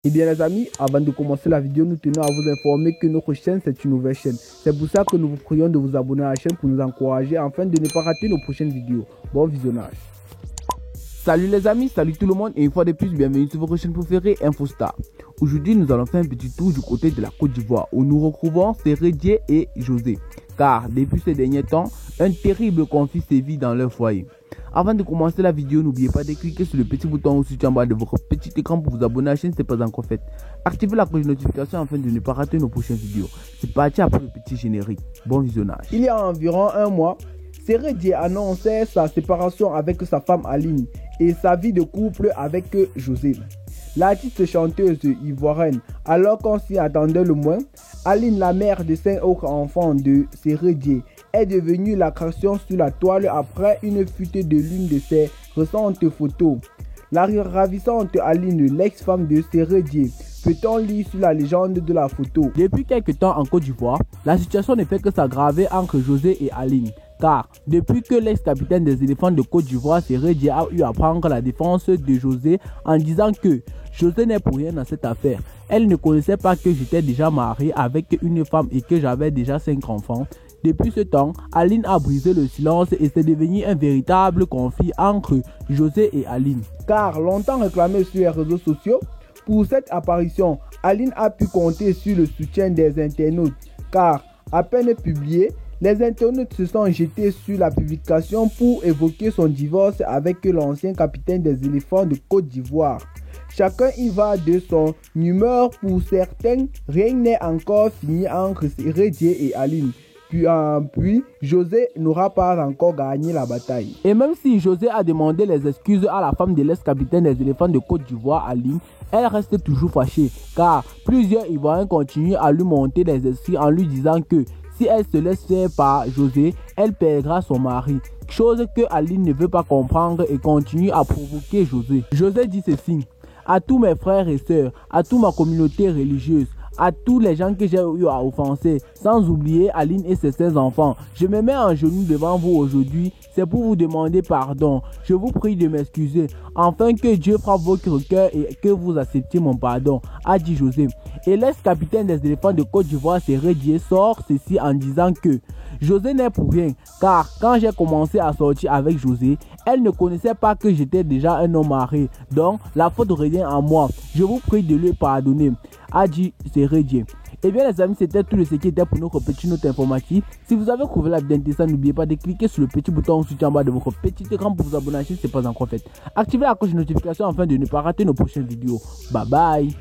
Eh bien les amis, avant de commencer la vidéo, nous tenons à vous informer que notre chaîne c'est une nouvelle chaîne. C'est pour ça que nous vous prions de vous abonner à la chaîne pour nous encourager afin de ne pas rater nos prochaines vidéos. Bon visionnage. Salut les amis, salut tout le monde et une fois de plus, bienvenue sur votre chaîne préférée InfoStar. Aujourd'hui, nous allons faire un petit tour du côté de la Côte d'Ivoire où nous retrouvons Seredie et José. Car depuis ces derniers temps, un terrible conflit sévit dans leur foyer. Avant de commencer la vidéo, n'oubliez pas de cliquer sur le petit bouton au-dessus en bas de votre petit écran pour vous abonner à la chaîne si ce n'est pas encore fait. Activez la cloche de notification afin de ne pas rater nos prochaines vidéos. C'est parti après le petit générique. Bon visionnage. Il y a environ un mois, Seredie annonçait sa séparation avec sa femme Aline et sa vie de couple avec José. L'artiste chanteuse ivoirienne, alors qu'on s'y attendait le moins, Aline, la mère de 5 autres enfants de Seredie, est devenue l'attraction sur la toile après une fuite de l'une de ses récentes photos. La ravissante Aline, l'ex-femme de Seredie, peut-on lire sur la légende de la photo. Depuis quelques temps en Côte d'Ivoire, la situation ne fait que s'aggraver entre José et Aline. Car depuis que l'ex-capitaine des éléphants de Côte d'Ivoire, Seredie, a eu à prendre la défense de José en disant que José n'est pour rien dans cette affaire. Elle ne connaissait pas que j'étais déjà marié avec une femme et que j'avais déjà 5 enfants. Depuis ce temps, Aline a brisé le silence et c'est devenu un véritable conflit entre José et Aline. Car longtemps réclamé sur les réseaux sociaux, pour cette apparition, Aline a pu compter sur le soutien des internautes. Car à peine publié, les internautes se sont jetés sur la publication pour évoquer son divorce avec l'ancien capitaine des éléphants de Côte d'Ivoire. Chacun y va de son humeur. Pour certains, rien n'est encore fini entre Seredie et Aline. Puis, José n'aura pas encore gagné la bataille. Et même si José a demandé les excuses à la femme de l'ex-capitaine des éléphants de Côte d'Ivoire, Aline, elle reste toujours fâchée. Car plusieurs Ivoiriens continuent à lui monter les esprits en lui disant que si elle se laisse faire par José, elle perdra son mari. Chose que Aline ne veut pas comprendre et continue à provoquer José. José dit ceci: à tous mes frères et sœurs, à toute ma communauté religieuse, à tous les gens que j'ai eu à offenser, sans oublier Aline et ses 16 enfants. Je me mets en genoux devant vous aujourd'hui, c'est pour vous demander pardon. Je vous prie de m'excuser, afin que Dieu frappe votre cœur et que vous acceptiez mon pardon, a dit José. Et l'ex-capitaine des éléphants de Côte d'Ivoire, Seredie, sort ceci en disant que José n'est pour rien, car quand j'ai commencé à sortir avec José, elle ne connaissait pas que j'étais déjà un homme marié, donc la faute revient à moi. Je vous prie de lui pardonner, a dit Seredie. Et bien les amis, c'était tout ce qui était pour notre petite note informative. Si vous avez trouvé la vidéo intéressante, n'oubliez pas de cliquer sur le petit bouton au-dessus en bas de votre petit écran pour vous abonner à la chaîne si ce n'est pas encore fait. Activez la cloche de notification afin de ne pas rater nos prochaines vidéos. Bye bye.